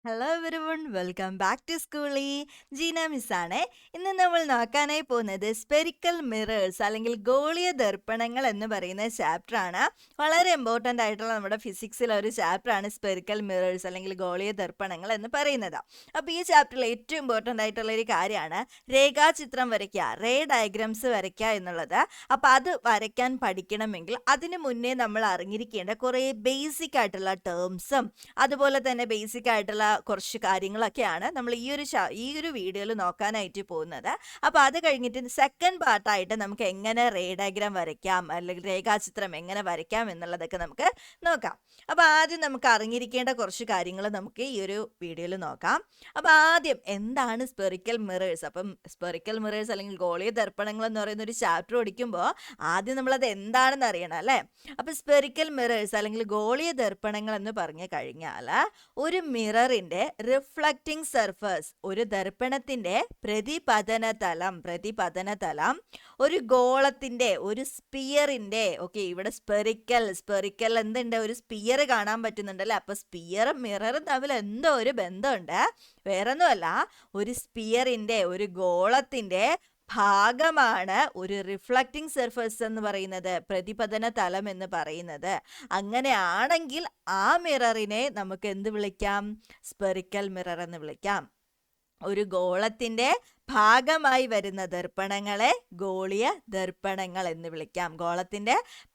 Hello everyone, welcome back to സ്കൂളി. ജീന മിസ്സാണ്. ഇന്ന് നമ്മൾ നോക്കാനായി പോകുന്നത് സ്പെരിക്കൽ മിറേഴ്സ് അല്ലെങ്കിൽ ഗോളീയ ദർപ്പണങ്ങൾ എന്ന് പറയുന്ന ചാപ്റ്റർ ആണ്. വളരെ ഇമ്പോർട്ടൻ്റ് ആയിട്ടുള്ള നമ്മുടെ ഫിസിക്സിലെ ഒരു ചാപ്റ്ററാണ് സ്പെരിക്കൽ മിറേഴ്സ് അല്ലെങ്കിൽ ഗോളീയ ദർപ്പണങ്ങൾ എന്ന് പറയുന്നത്. അപ്പോൾ ഈ ചാപ്റ്ററിൽ ഏറ്റവും ഇമ്പോർട്ടൻ്റ് ആയിട്ടുള്ള ഒരു കാര്യമാണ് രേഖാചിത്രം വരയ്ക്കുക, റേ ഡയഗ്രാംസ് വരയ്ക്കുക എന്നുള്ളത്. അപ്പോൾ അത് വരയ്ക്കാൻ പഠിക്കണമെങ്കിൽ അതിന് മുന്നേ നമ്മൾ അറിഞ്ഞിരിക്കേണ്ട കുറേ ബേസിക് ആയിട്ടുള്ള ടേംസും അതുപോലെ തന്നെ ബേസിക് ആയിട്ടുള്ള കുറച്ച് കാര്യങ്ങളൊക്കെയാണ് നമ്മൾ ഈ ഒരു വീഡിയോയിൽ നോക്കാനായിട്ട് പോകുന്നത്. അപ്പോൾ അത് കഴിഞ്ഞിട്ട് സെക്കൻഡ് പാർട്ടായിട്ട് നമുക്ക് എങ്ങനെ റേ ഡയഗ്രാം വരയ്ക്കാം അല്ലെങ്കിൽ രേഖാചിത്രം എങ്ങനെ വരയ്ക്കാം എന്നുള്ളതൊക്കെ നമുക്ക് നോക്കാം. അപ്പോൾ ആദ്യം നമുക്ക് അറിഞ്ഞിരിക്കേണ്ട കുറച്ച് കാര്യങ്ങൾ നമുക്ക് ഈ ഒരു വീഡിയോയിൽ നോക്കാം. അപ്പോൾ ആദ്യം എന്താണ് സ്പെറിക്കൽ മിറേഴ്സ്? അപ്പം സ്പെറിക്കൽ മിറേഴ്സ് അല്ലെങ്കിൽ ഗോളീയ ദർപ്പണങ്ങൾ എന്ന് പറയുന്ന ഒരു ചാപ്റ്റർ പഠിക്കുമ്പോൾ ആദ്യം നമ്മളത് എന്താണെന്ന് അറിയണം അല്ലേ. അപ്പോൾ സ്പെറിക്കൽ മിറേഴ്സ് അല്ലെങ്കിൽ ഗോളീയ ദർപ്പണങ്ങൾ എന്ന് പറഞ്ഞു കഴിഞ്ഞാൽ ഒരു മിററിന്റെ റിഫ്ലക്റ്റിംഗ് സർഫസ്, ഒരു ദർപ്പണത്തിന്റെ പ്രതിപതന തലം ഒരു ഗോളത്തിന്റെ, ഒരു സ്പിയറിന്റെ, ഓക്കെ, ഇവിടെ സ്പെറിക്കൽ എന്തുണ്ട്, ഒരു സ്പിയർ കാണാൻ പറ്റുന്നുണ്ടല്ലേ. അപ്പൊ സ്പിയറും മിററും തമ്മിൽ എന്തോ ഒരു ബന്ധമുണ്ട്. വേറൊന്നുമല്ല, ഒരു സ്പിയറിന്റെ, ഒരു ഗോളത്തിന്റെ ഭാഗമാണ് ഒരു റിഫ്ലക്റ്റിംഗ് സർഫസ് എന്ന് പറയുന്നത്, പ്രതിപതന തലം എന്ന് പറയുന്നത്. അങ്ങനെയാണെങ്കിൽ ആ മിററിനെ നമുക്ക് എന്ത് വിളിക്കാം? സ്പെറിക്കൽ മിറർ എന്ന് വിളിക്കാം. ഒരു ഗോളത്തിന്റെ ഭാഗമായി വരുന്ന ദർപ്പണങ്ങളെ ഗോളീയ ദർപ്പണങ്ങൾ എന്ന് വിളിക്കാം. ഗോളത്തിന്റെ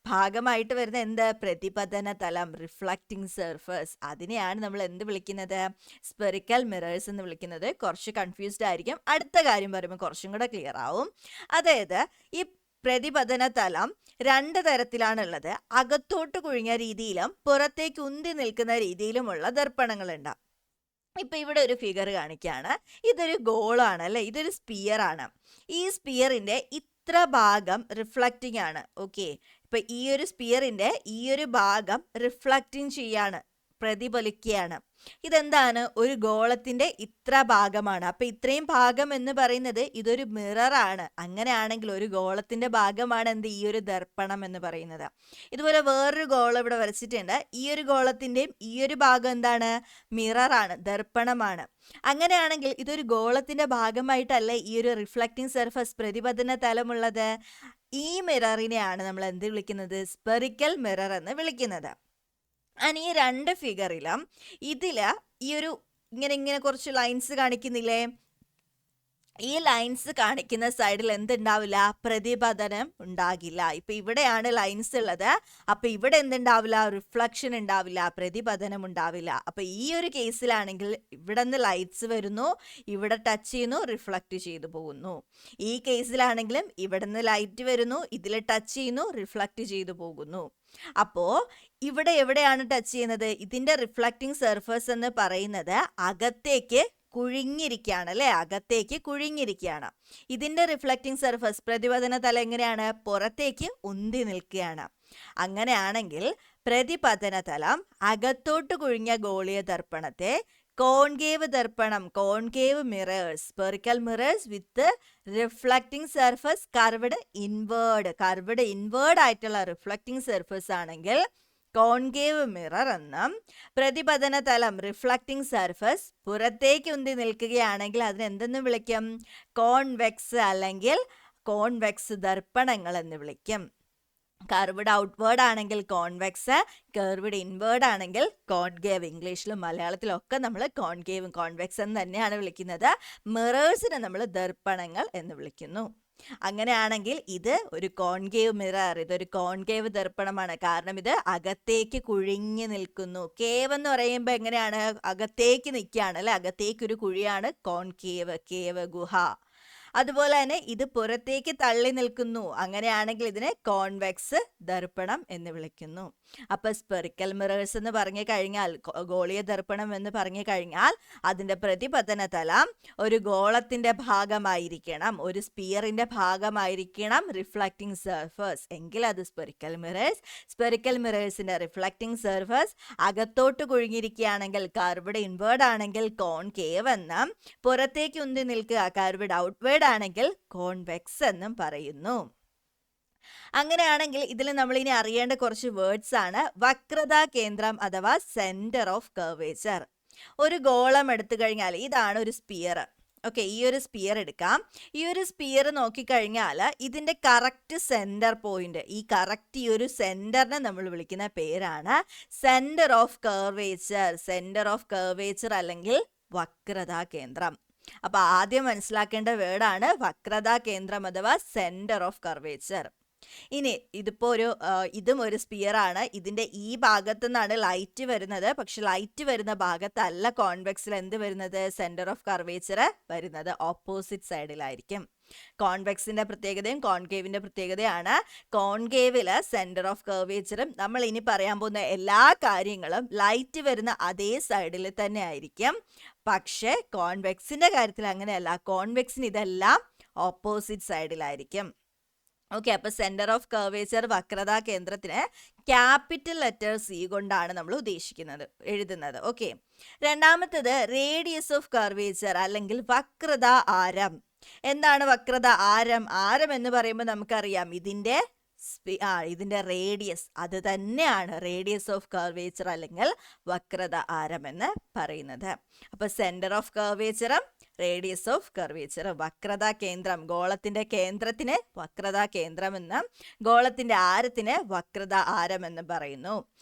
ഭാഗമായിട്ട് വരുന്ന എന്ത്? പ്രതിപതന തലം, റിഫ്ലക്റ്റിംഗ് സർഫസ്. അതിനെയാണ് നമ്മൾ എന്ത് വിളിക്കുന്നത്? സ്പെറിക്കൽ മിറേഴ്സ് എന്ന് വിളിക്കുന്നത്. കുറച്ച് കൺഫ്യൂസ്ഡ് ആയിരിക്കും, അടുത്ത കാര്യം പറയുമ്പോൾ കുറച്ചും കൂടെ ക്ലിയർ ആവും. അതായത് ഈ പ്രതിപതന തലം രണ്ട് തരത്തിലാണുള്ളത്. അകത്തോട്ട് കുഴിഞ്ഞ രീതിയിലും പുറത്തേക്ക് ഉന്തി നിൽക്കുന്ന രീതിയിലുമുള്ള ദർപ്പണങ്ങളുണ്ട്. ഇപ്പൊ ഇവിടെ ഒരു ഫിഗർ കാണിക്കുകയാണ്. ഇതൊരു ഗോളാണ് അല്ലെ, ഇതൊരു സ്പിയർ ആണ്. ഈ സ്പിയറിന്റെ ഇത്ര ഭാഗം റിഫ്ലക്റ്റിംഗ് ആണ്. ഓക്കെ, ഇപ്പൊ ഈ ഒരു സ്പിയറിന്റെ ഈ ഒരു ഭാഗം റിഫ്ലക്റ്റിംഗ് ചെയ്യാണ്, പ്രതിഫലിക്കുകയാണ്. ഇതെന്താണ്? ഒരു ഗോളത്തിന്റെ ഇത്ര ഭാഗമാണ്. അപ്പൊ ഇത്രയും ഭാഗം എന്ന് പറയുന്നത് ഇതൊരു മിറർ ആണ്. അങ്ങനെയാണെങ്കിൽ ഒരു ഗോളത്തിന്റെ ഭാഗമാണ് എന്ത്? ഈ ഒരു ദർപ്പണം എന്ന് പറയുന്നത്. ഇതുപോലെ വേറൊരു ഗോളം ഇവിടെ വരച്ചിട്ടുണ്ട്. ഈ ഒരു ഗോളത്തിന്റെയും ഈ ഒരു ഭാഗം എന്താണ്? മിറർ ആണ്, ദർപ്പണമാണ്. അങ്ങനെയാണെങ്കിൽ ഇതൊരു ഗോളത്തിന്റെ ഭാഗമായിട്ടല്ല ഈ ഒരു റിഫ്ലക്റ്റിംഗ് സർഫസ്, പ്രതിപതന തലമുള്ളത്. ഈ മിററിനെയാണ് നമ്മൾ എന്ത് വിളിക്കുന്നത്? സ്പെറിക്കൽ മിറർ എന്ന് വിളിക്കുന്നത്. ഈ രണ്ട് ഫിഗറിലും ഇതില് ഈ ഒരു ഇങ്ങനെ കുറച്ച് ലൈൻസ് കാണിക്കുന്നില്ലേ? ഈ ലൈൻസ് കാണിക്കുന്ന സൈഡിൽ എന്തുണ്ടാവില്ല? പ്രതിപതനം ഉണ്ടാകില്ല. ഇപ്പൊ ഇവിടെയാണ് ലൈൻസ് ഉള്ളത്. അപ്പൊ ഇവിടെ എന്തുണ്ടാവില്ല? റിഫ്ലക്ഷൻ ഉണ്ടാവില്ല, പ്രതിപതനം ഉണ്ടാവില്ല. അപ്പൊ ഈ ഒരു കേസിലാണെങ്കിൽ ഇവിടെ നിന്ന് ലൈറ്റ്സ് വരുന്നു, ഇവിടെ ടച്ച് ചെയ്യുന്നു, റിഫ്ലക്ട് ചെയ്തു പോകുന്നു. ഈ കേസിലാണെങ്കിലും ഇവിടെ നിന്ന് ലൈറ്റ് വരുന്നു, ഇതിൽ ടച്ച് ചെയ്യുന്നു, റിഫ്ലക്ട് ചെയ്തു പോകുന്നു. അപ്പോ ഇവിടെ എവിടെയാണ് ടച്ച് ചെയ്യുന്നത്? ഇതിന്റെ റിഫ്ലക്റ്റിംഗ് സർഫസ് എന്ന് പറയുന്നത് അകത്തേക്ക് കുഴിഞ്ഞിരിക്കുകയാണ് അല്ലെ, അകത്തേക്ക് കുഴിഞ്ഞിരിക്കുകയാണ്. ഇതിന്റെ റിഫ്ലക്റ്റിംഗ് സർഫസ്, പ്രതിപതന തലം എങ്ങനെയാണ്? പുറത്തേക്ക് ഉന്തി നിൽക്കുകയാണ്. അങ്ങനെയാണെങ്കിൽ പ്രതിപതന തലം അകത്തോട്ട് കുഴിഞ്ഞ ഗോളീയ ദർപ്പണത്തെ കോൺകേവ് ദർപ്പണം, concave mirrors, spherical mirrors with reflecting surface curved inward ആയിട്ടുള്ള റിഫ്ലക്റ്റിംഗ് സർഫസ് ആണെങ്കിൽ കോൺകേവ് മിറർ എന്നും, പ്രതിപതന തലം റിഫ്ലക്റ്റിംഗ് സർഫസ് പുറത്തേക്ക് ഉന്തി നിൽക്കുകയാണെങ്കിൽ അതിന് എന്തെന്ന് വിളിക്കും? കോൺവെക്സ് അല്ലെങ്കിൽ കോൺവെക്സ് ദർപ്പണങ്ങൾ എന്ന് വിളിക്കും. കർവ്ഡ് ഔട്ട്വേർഡ് ആണെങ്കിൽ കോൺവെക്സ്, കർവ്ഡ് ഇൻവേർഡ് ആണെങ്കിൽ കോൺകേവ്. ഇംഗ്ലീഷിലും മലയാളത്തിലും ഒക്കെ നമ്മൾ കോൺകേവ്, കോൺവെക്സ് എന്ന് തന്നെയാണ് വിളിക്കുന്നത്. മിറേഴ്സിനെ നമ്മൾ ദർപ്പണങ്ങൾ എന്ന് വിളിക്കുന്നു. അങ്ങനെയാണെങ്കിൽ ഇത് ഒരു കോൺകേവ് മിറർ, ഇതൊരു കോൺകേവ് ദർപ്പണമാണ്. കാരണം ഇത് അകത്തേക്ക് കുഴിഞ്ഞു നിൽക്കുന്നു. കേവ് എന്ന് പറയുമ്പോൾ എങ്ങനെയാണ്? അകത്തേക്ക് നിൽക്കുകയാണ് അല്ലെ, അകത്തേക്ക് ഒരു കുഴിയാണ് കോൺകേവ്, കേവ്, ഗുഹ. അതുപോലെ തന്നെ ഇത് പുറത്തേക്ക് തള്ളി നിൽക്കുന്നു. അങ്ങനെയാണെങ്കിൽ ഇതിനെ കോൺവെക്സ് ദർപ്പണം എന്ന് വിളിക്കുന്നു. അപ്പൊ സ്പെറിക്കൽ മിറേഴ്സ് എന്ന് പറഞ്ഞു കഴിഞ്ഞാൽ, ഗോളീയ ദർപ്പണം എന്ന് പറഞ്ഞു കഴിഞ്ഞാൽ അതിന്റെ പ്രതിപതന തലം ഒരു ഗോളത്തിന്റെ ഭാഗമായിരിക്കണം, ഒരു സ്പിയറിന്റെ ഭാഗമായിരിക്കണം റിഫ്ലക്റ്റിംഗ് സർഫസ്, എങ്കിൽ അത് സ്പെറിക്കൽ മിറേഴ്സ്. സ്പെറിക്കൽ മിറേഴ്സിന്റെ റിഫ്ലക്റ്റിംഗ് സർഫസ് അകത്തോട്ട് കുഴിഞ്ഞിരിക്കുകയാണെങ്കിൽ, കർവ്ഡ് ഇൻവേർഡ് ആണെങ്കിൽ കോൺകേവ് എന്നും, പുറത്തേക്ക് ഉന്തി നിൽക്കുക കർവ്ഡ് ഔട്ട്വേർഡ് ആണെങ്കിൽ കോൺവെക്സ് എന്നും പറയുന്നു. അങ്ങനെയാണെങ്കിൽ ഇതിൽ നമ്മൾ ഇനി അറിയേണ്ട കുറച്ച് വേർഡ്സ് ആണ്. വക്രതാ കേന്ദ്രം അഥവാ സെന്റർ ഓഫ് കർവേച്ചർ. ഒരു ഗോളം എടുത്തു കഴിഞ്ഞാൽ ഇതാണ് ഒരു സ്പിയർ. ഓക്കെ, ഈ ഒരു സ്പിയർ എടുക്കാം. ഈ ഒരു സ്പിയർ നോക്കിക്കഴിഞ്ഞാൽ ഇതിന്റെ കറക്റ്റ് സെന്റർ പോയിന്റ്, ഈ ഒരു സെന്ററിനെ നമ്മൾ വിളിക്കുന്ന പേരാണ് centre of curvature. Centre of curvature അല്ലെങ്കിൽ വക്രതാ കേന്ദ്രം. അപ്പൊ ആദ്യം മനസ്സിലാക്കേണ്ട വേർഡാണ് വക്രതാ കേന്ദ്രം അഥവാ സെന്റർ ഓഫ് കർവേച്ചർ. ഇനി ഇതിപ്പോ ഇതും ഒരു സ്പിയർ ആണ്. ഇതിന്റെ ഈ ഭാഗത്തു നിന്നാണ് ലൈറ്റ് വരുന്നത്. പക്ഷെ ലൈറ്റ് വരുന്ന ഭാഗത്തല്ല കോൺവെക്സിൽ എന്ത് വരുന്നത്, സെന്റർ ഓഫ് കർവേച്ചർ വരുന്നത് ഓപ്പോസിറ്റ് സൈഡിലായിരിക്കും. കോൺവെക്സിന്റെ പ്രത്യേകതയും കോൺകേവിന്റെ പ്രത്യേകതയാണ്. കോൺകേവില് സെന്റർ ഓഫ് കർവേച്ചറും നമ്മൾ ഇനി പറയാൻ പോകുന്ന എല്ലാ കാര്യങ്ങളും ലൈറ്റ് വരുന്ന അതേ സൈഡിൽ തന്നെ ആയിരിക്കും. പക്ഷെ കോൺവെക്സിന്റെ കാര്യത്തിൽ അങ്ങനെയല്ല. കോൺവെക്സിന് ഇതെല്ലാം ഓപ്പോസിറ്റ് സൈഡിലായിരിക്കും. ഓക്കെ, അപ്പൊ സെന്റർ ഓഫ് കർവേച്ചർ വക്രതാ കേന്ദ്രത്തിന് ക്യാപിറ്റൽ ലെറ്റർ സി കൊണ്ടാണ് നമ്മൾ എഴുതുന്നത്. ഓക്കെ, രണ്ടാമത്തത് റേഡിയസ് ഓഫ് കർവേച്ചർ അല്ലെങ്കിൽ വക്രതാ ആരം. എന്താണ് വക്രതാ ആരം? ആരം എന്ന് പറയുമ്പോൾ നമുക്കറിയാം ഇതിന്റെ റേഡിയസ്, അത് തന്നെയാണ് റേഡിയസ് ഓഫ് കർവേച്ചർ അല്ലെങ്കിൽ വക്രത ആരം എന്ന് പറയുന്നത്. അപ്പൊ സെന്റർ ഓഫ് കർവേച്ചറും റേഡിയസ് ഓഫ് കർവേച്ചർ, വക്രതാ കേന്ദ്രം, ഗോളത്തിന്റെ കേന്ദ്രത്തിന് വക്രതാ കേന്ദ്രം എന്നും ഗോളത്തിന്റെ ആരത്തിന് വക്രതാ ആരം എന്ന് പറയുന്നു.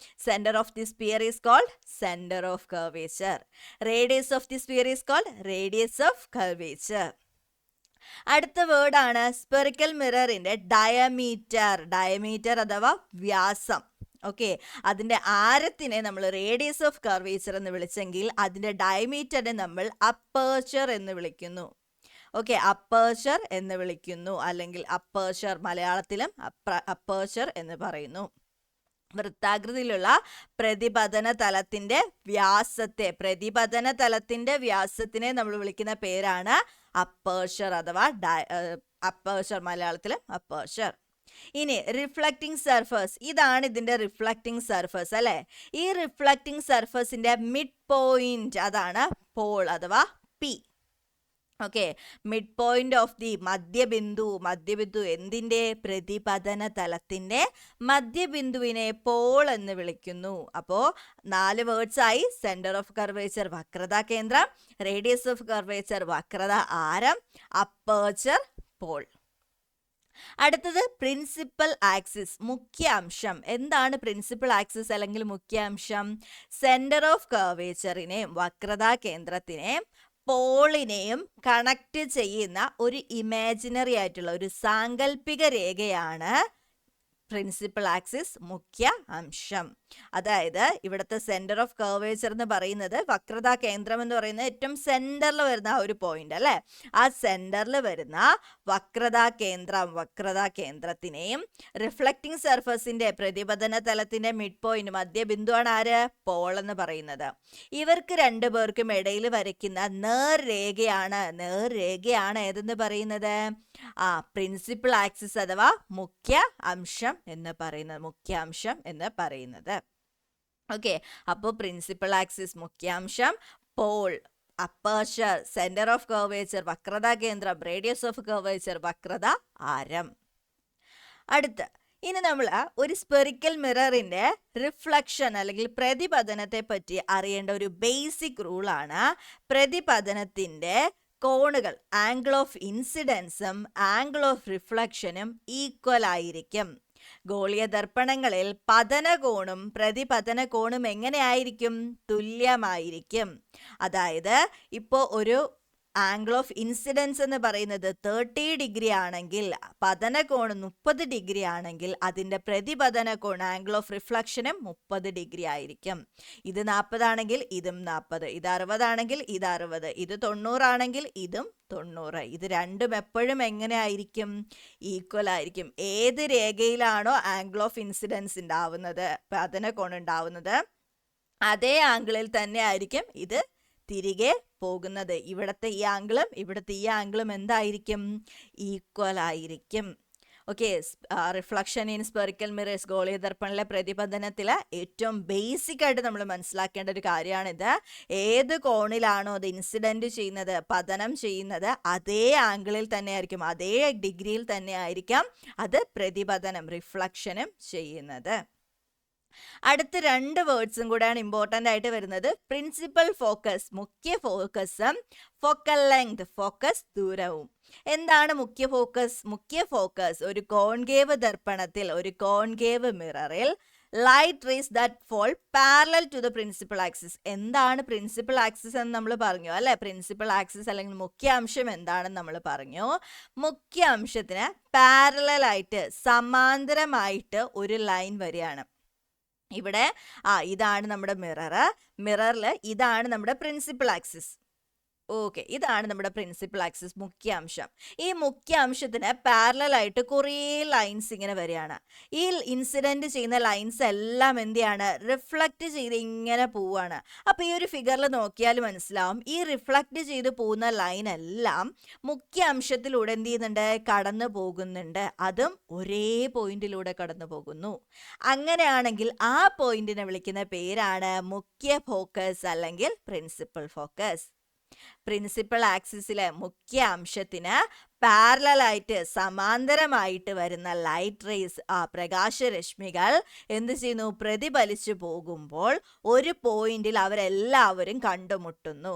Centre of the sphere is called centre of curvature. Radius of the sphere is called radius of curvature. അടുത്ത വേർഡാണ് സ്പെറിക്കൽ മിററിന്റെ ഡയമീറ്റർ. ഡയമീറ്റർ അഥവാ വ്യാസം. ഓക്കെ, അതിന്റെ ആരത്തിനെ നമ്മൾ റേഡിയസ് ഓഫ് കർവേച്ചർ എന്ന് വിളിച്ചെങ്കിൽ അതിന്റെ ഡയമീറ്ററിനെ നമ്മൾ അപ്പേർച്ചർ എന്ന് വിളിക്കുന്നു. ഓക്കെ, അപ്പേർച്ചർ എന്ന് വിളിക്കുന്നു, അല്ലെങ്കിൽ അപ്പേർച്ചർ, മലയാളത്തിലും അപ്പേർച്ചർ എന്ന് പറയുന്നു. വൃത്താകൃതിയിലുള്ള പ്രതിപതന തലത്തിന്റെ വ്യാസത്തിനെ നമ്മൾ വിളിക്കുന്ന പേരാണ് അപ്പേർച്ചർ അഥവാ അപ്പേർച്ചർ, മലയാളത്തിലെ അപ്പേർച്ചർ. ഇനി റിഫ്ലക്റ്റിംഗ് സർഫസ്, ഇതാണ് ഇതിന്റെ റിഫ്ലക്റ്റിംഗ് സർഫസ് അല്ലെ. ഈ റിഫ്ലക്റ്റിംഗ് സർഫസിന്റെ മിഡ് പോയിന്റ് അതാണ് പോൾ അഥവാ P. Okay, mid point of the മധ്യബിന്ദു എന്തിന്റെ, പ്രതിപതന തലത്തിന്റെ മധ്യബിന്ദുവിനെ പോൾ എന്ന് വിളിക്കുന്നു. അപ്പോ 4 വേർഡ്സ് ആയി. സെന്റർ ഓഫ് കർവേച്ചർ വക്രതാ കേന്ദ്രം, റേഡിയസ് ഓഫ് കർവേച്ചർ വക്രതാ ആരം, അപ്പേർച്ചർ, പോൾ. അടുത്തത് പ്രിൻസിപ്പൽ ആക്സിസ്, മുഖ്യ അംശം. എന്താണ് പ്രിൻസിപ്പൽ ആക്സിസ് അല്ലെങ്കിൽ മുഖ്യ അംശം? സെന്റർ ഓഫ് കർവേച്ചറിനെയും വക്രതാ കേന്ദ്രത്തിനെയും പോളിനെയും കണക്ട് ചെയ്യുന്ന ഒരു ഇമാജിനറി ആയിട്ടുള്ള ഒരു സാങ്കല്പിക രേഖയാണ് പ്രിൻസിപ്പൽ ആക്സിസ്, മുഖ്യ അംശം. അതായത് ഇവിടുത്തെ സെന്റർ ഓഫ് കർവേച്ചർ എന്ന് പറയുന്നത്, വക്രതാ കേന്ദ്രം എന്ന് പറയുന്നത് ഏറ്റവും സെന്ററിൽ വരുന്ന ഒരു പോയിന്റ് അല്ലെ. ആ സെന്ററിൽ വരുന്ന വക്രതാ കേന്ദ്രത്തിനെയും റിഫ്ലക്റ്റിംഗ് സർഫസിന്റെ പ്രതിപതന തലത്തിന്റെ മിഡ് പോയിന്റ് മധ്യബിന്ദുവാണ് ആര്, പോൾ എന്ന് പറയുന്നത്. ഇവർക്ക് രണ്ടുപേർക്കും ഇടയിൽ വരയ്ക്കുന്ന നേർരേഖയാണ് ഏതെന്ന് പറയുന്നത്, പ്രിൻസിപ്പൽ ആക്സിസ് അഥവാ മുഖ്യ അംശം എന്ന് പറയുന്നത്. ഓക്കെ, അപ്പോൾ പ്രിൻസിപ്പൽ ആക്സിസ് മുഖ്യാംശം, pole aperture, centre of curvature വക്രതാ കേന്ദ്രം, റേഡിയസ് ഓഫ് കർവേച്ചർ വക്രതാ ആരം. ഇനി നമ്മൾ ഒരു സ്പെറിക്കൽ മിററിന്റെ റിഫ്ലക്ഷൻ അല്ലെങ്കിൽ പ്രതിപതനത്തെ പറ്റി അറിയേണ്ട ഒരു ബേസിക് റൂളാണ്, പ്രതിപതനത്തിന്റെ കോണുകൾ, ആംഗിൾ ഓഫ് ഇൻസിഡൻസും ആംഗിൾ ഓഫ് റിഫ്ലക്ഷനും ഈക്വൽ ആയിരിക്കും. ഗോളീയ ദർപ്പണങ്ങളിൽ പതനകോണും പ്രതിപതന കോണും എങ്ങനെയായിരിക്കും, തുല്യമായിരിക്കും. അതായത് ഇപ്പോൾ ഒരു ആംഗിൾ ഓഫ് ഇൻസിഡൻസ് എന്ന് പറയുന്നത് 30 ഡിഗ്രി ആണെങ്കിൽ, പതനകോണ് 30 ഡിഗ്രി ആണെങ്കിൽ അതിന്റെ പ്രതിപതന കോൺ ആംഗിൾ ഓഫ് റിഫ്ലക്ഷനും 30 ഡിഗ്രി ആയിരിക്കും. ഇത് 40 ആണെങ്കിൽ ഇതും 40, ഇത് 60 ആണെങ്കിൽ ഇത് 60, ഇത് 90 ആണെങ്കിൽ ഇതും 90. ഇത് രണ്ടും എപ്പോഴും എങ്ങനെ ആയിരിക്കും, ഈക്വൽ ആയിരിക്കും. ഏത് രേഖയിലാണോ ആംഗിൾ ഓഫ് ഇൻസിഡൻസ് ഉണ്ടാവുന്നത്, പതനകോൺ ഉണ്ടാവുന്നത്, അതേ ആംഗിളിൽ തന്നെ ആയിരിക്കും ഇത് തിരികെ പോകുന്നത്. ഇവിടുത്തെ ഈ ആംഗിളും എന്തായിരിക്കും, ഈക്വൽ ആയിരിക്കും. Okay, reflection in spherical mirrors, ഗോളീയ ദർപ്പണിലെ പ്രതിപതനത്തിൽ ഏറ്റവും ബേസിക് ആയിട്ട് നമ്മൾ മനസ്സിലാക്കേണ്ട ഒരു കാര്യമാണിത്. ഏത് കോണിലാണോ അത് ഇൻസിഡന്റ് ചെയ്യുന്നത്, പതനം ചെയ്യുന്നത്, അതേ ആംഗിളിൽ തന്നെ ആയിരിക്കും, അതേ ഡിഗ്രിയിൽ തന്നെ ആയിരിക്കാം അത് പ്രതിപതനം, റിഫ്ലക്ഷനും ചെയ്യുന്നത്. അടുത്ത രണ്ട് വേർഡ്സും കൂടെയാണ് ഇമ്പോർട്ടൻ്റ് ആയിട്ട് വരുന്നത്. പ്രിൻസിപ്പൽ ഫോക്കസ് മുഖ്യ ഫോക്കസും ഫോക്കൽ ലെങ്ത് ഫോക്കസ് ദൂരവും. എന്താണ് മുഖ്യ ഫോക്കസ്? മുഖ്യ ഫോക്കസ് ഒരു കോൺകേവ് ദർപ്പണത്തിൽ, ഒരു കോൺകേവ് മിററിൽ light rays that fall parallel to the principal axis. എന്താണ് പ്രിൻസിപ്പൽ ആക്സിസ് എന്ന് നമ്മൾ പറഞ്ഞു അല്ലെ. പ്രിൻസിപ്പൽ ആക്സിസ് അല്ലെങ്കിൽ മുഖ്യ അംശം എന്താണെന്ന് നമ്മൾ പറഞ്ഞു. മുഖ്യ അംശത്തിന് പാരലൽ ആയിട്ട് സമാന്തരമായിട്ട് ഒരു ലൈൻ വരികയാണ്. ഇവിടെ ഇതാണ് നമ്മുടെ മിററിൽ ഇതാണ് നമ്മുടെ പ്രിൻസിപ്പൽ ആക്സിസ്. ഓക്കെ, ഇതാണ് നമ്മുടെ പ്രിൻസിപ്പൽ ആക്സിസ് മുഖ്യ അംശം. ഈ മുഖ്യ അംശത്തിന് പാരലൽ ആയിട്ട് കുറേ ലൈൻസ് ഇങ്ങനെ വരികയാണ്. ഈ ഇൻസിഡന്റ് ചെയ്യുന്ന ലൈൻസ് എല്ലാം എന്തെയാണ്? റിഫ്ലക്റ്റ് ചെയ്ത് ഇങ്ങനെ പോവാണ്. അപ്പൊ ഈ ഒരു ഫിഗറിൽ നോക്കിയാൽ മനസ്സിലാവും, ഈ റിഫ്ലക്റ്റ് ചെയ്ത് പോകുന്ന ലൈൻ എല്ലാം മുഖ്യ അംശത്തിലൂടെ എന്ത് ചെയ്യുന്നുണ്ട്? കടന്നു പോകുന്നുണ്ട്. അതും ഒരേ പോയിന്റിലൂടെ കടന്നു പോകുന്നു. അങ്ങനെയാണെങ്കിൽ ആ പോയിന്റിനെ വിളിക്കുന്ന പേരാണ് മുഖ്യ ഫോക്കസ് അല്ലെങ്കിൽ പ്രിൻസിപ്പൽ ഫോക്കസ്. പ്രിൻസിപ്പൽ ആക്സിസിലെ മുഖ്യ അംശത്തിന് പാരലായിട്ട് സമാന്തരമായിട്ട് വരുന്ന ലൈറ്റ് റേസ്, പ്രകാശരശ്മികൾ എന്ത് ചെയ്യുന്നു? പ്രതിഫലിച്ചു പോകുമ്പോൾ ഒരു പോയിന്റിൽ അവരെല്ലാവരും കണ്ടുമുട്ടുന്നു.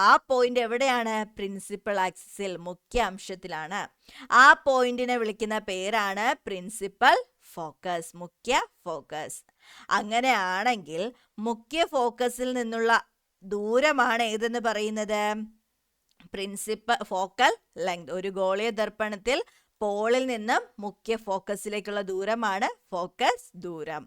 ആ പോയിന്റ് എവിടെയാണ്? പ്രിൻസിപ്പൽ ആക്സിസിൽ, മുഖ്യ അംശത്തിലാണ്. ആ പോയിന്റിനെ വിളിക്കുന്ന പേരാണ് പ്രിൻസിപ്പൽ ഫോക്കസ്, മുഖ്യ ഫോക്കസ്. അങ്ങനെയാണെങ്കിൽ മുഖ്യ ഫോക്കസിൽ നിന്നുള്ള ദൂരമാണ് ഏതെന്ന് പറയുന്നത്? Focal length. ഒരു ഗോളീയ ദർപ്പണത്തിൽ പോളിൽ നിന്നും മുഖ്യ ഫോക്കസിലേക്കുള്ള ദൂരമാണ് ഫോക്കസ് ദൂരം.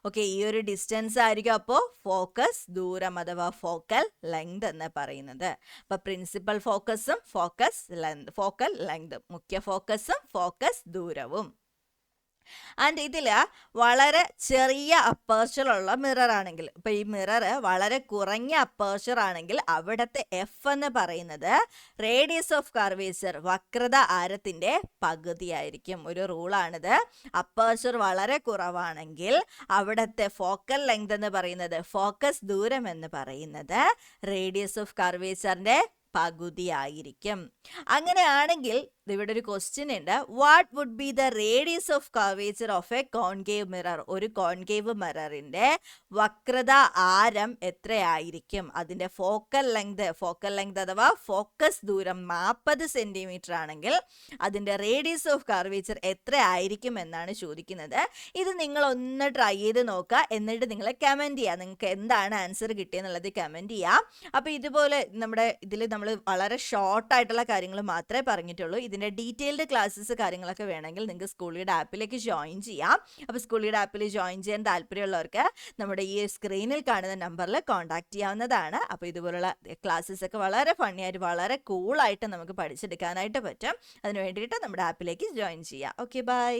ഓക്കെ, ഈ ഒരു ഡിസ്റ്റൻസ് ആയിരിക്കും അപ്പോൾ ഫോക്കസ് ദൂരം അഥവാ ഫോക്കൽ ലെങ്ത് എന്ന് പറയുന്നത്. അപ്പൊ പ്രിൻസിപ്പൽ ഫോക്കസും ഫോക്കൽ ലെങ്തും, മുഖ്യ ഫോക്കസും ഫോക്കസ് ദൂരവും. ആൻഡ് ഇതിൽ വളരെ ചെറിയ അപ്പേർച്ചർ ഉള്ള മിറർ ആണെങ്കിൽ, ഇപ്പൊ ഈ മിറർ വളരെ കുറഞ്ഞ അപ്പേർച്ചർ ആണെങ്കിൽ അവിടുത്തെ എഫ് എന്ന് പറയുന്നത് റേഡിയസ് ഓഫ് കർവേച്ചർ, വക്രത ആരത്തിന്റെ പകുതിയായിരിക്കും. ഒരു റൂളാണിത്. അപ്പേർച്ചർ വളരെ കുറവാണെങ്കിൽ അവിടുത്തെ ഫോക്കൽ ലെങ്ത് എന്ന് പറയുന്നത്, ഫോക്കസ് ദൂരം എന്ന് പറയുന്നത് റേഡിയസ് ഓഫ് കർവേച്ചറിന്റെ പകുതിയായിരിക്കും. അങ്ങനെയാണെങ്കിൽ ഇവിടെ ഒരു ക്വസ്റ്റ്യൻ ഉണ്ട്. What would be the radius of curvature of a concave mirror? ഒരു കോൺകേവ് മിററിന്റെ വക്രത ആരം എത്രയായിരിക്കും? അതിന്റെ ഫോക്കൽ ലെങ്ത് അഥവാ ഫോക്കസ് ദൂരം 40 സെന്റിമീറ്റർ ആണെങ്കിൽ അതിന്റെ റേഡിയസ് ഓഫ് കർവേച്ചർ എത്രയായിരിക്കും എന്നാണ് ചോദിക്കുന്നത്. ഇത് നിങ്ങൾ ഒന്ന് ട്രൈ ചെയ്ത് നോക്കുക, എന്നിട്ട് നിങ്ങൾ കമന്റ് ചെയ്യുക. നിങ്ങൾക്ക് എന്താണ് ആൻസർ കിട്ടിയെന്നുള്ളത് കമന്റ് ചെയ്യാം. അപ്പൊ ഇതുപോലെ നമ്മുടെ ഇതിൽ നമ്മൾ വളരെ ഷോർട്ട് ആയിട്ടുള്ള കാര്യങ്ങൾ മാത്രമേ പറഞ്ഞിട്ടുള്ളൂ. ഇതിന്റെ ഡീറ്റെയിൽഡ് ക്ലാസ്സസ് കാര്യങ്ങളൊക്കെ വേണമെങ്കിൽ നിങ്ങൾക്ക് സ്കൂളിയുടെ ആപ്പിലേക്ക് ജോയിൻ ചെയ്യാം. അപ്പോൾ സ്കൂളിയുടെ ആപ്പിൽ ജോയിൻ ചെയ്യാൻ താല്പര്യമുള്ളവർക്ക് നമ്മുടെ ഈ സ്ക്രീനിൽ കാണുന്ന നമ്പറിൽ കോൺടാക്ട് ചെയ്യാവുന്നതാണ്. അപ്പോൾ ഇതുപോലുള്ള ക്ലാസ്സസ് ഒക്കെ വളരെ ഫണ്ണിയായിട്ട് വളരെ കൂളായിട്ട് നമുക്ക് പഠിച്ചെടുക്കാനായിട്ട് പറ്റും. അതിന് വേണ്ടിയിട്ട് നമ്മുടെ ആപ്പിലേക്ക് ജോയിൻ ചെയ്യാം. Okay, by.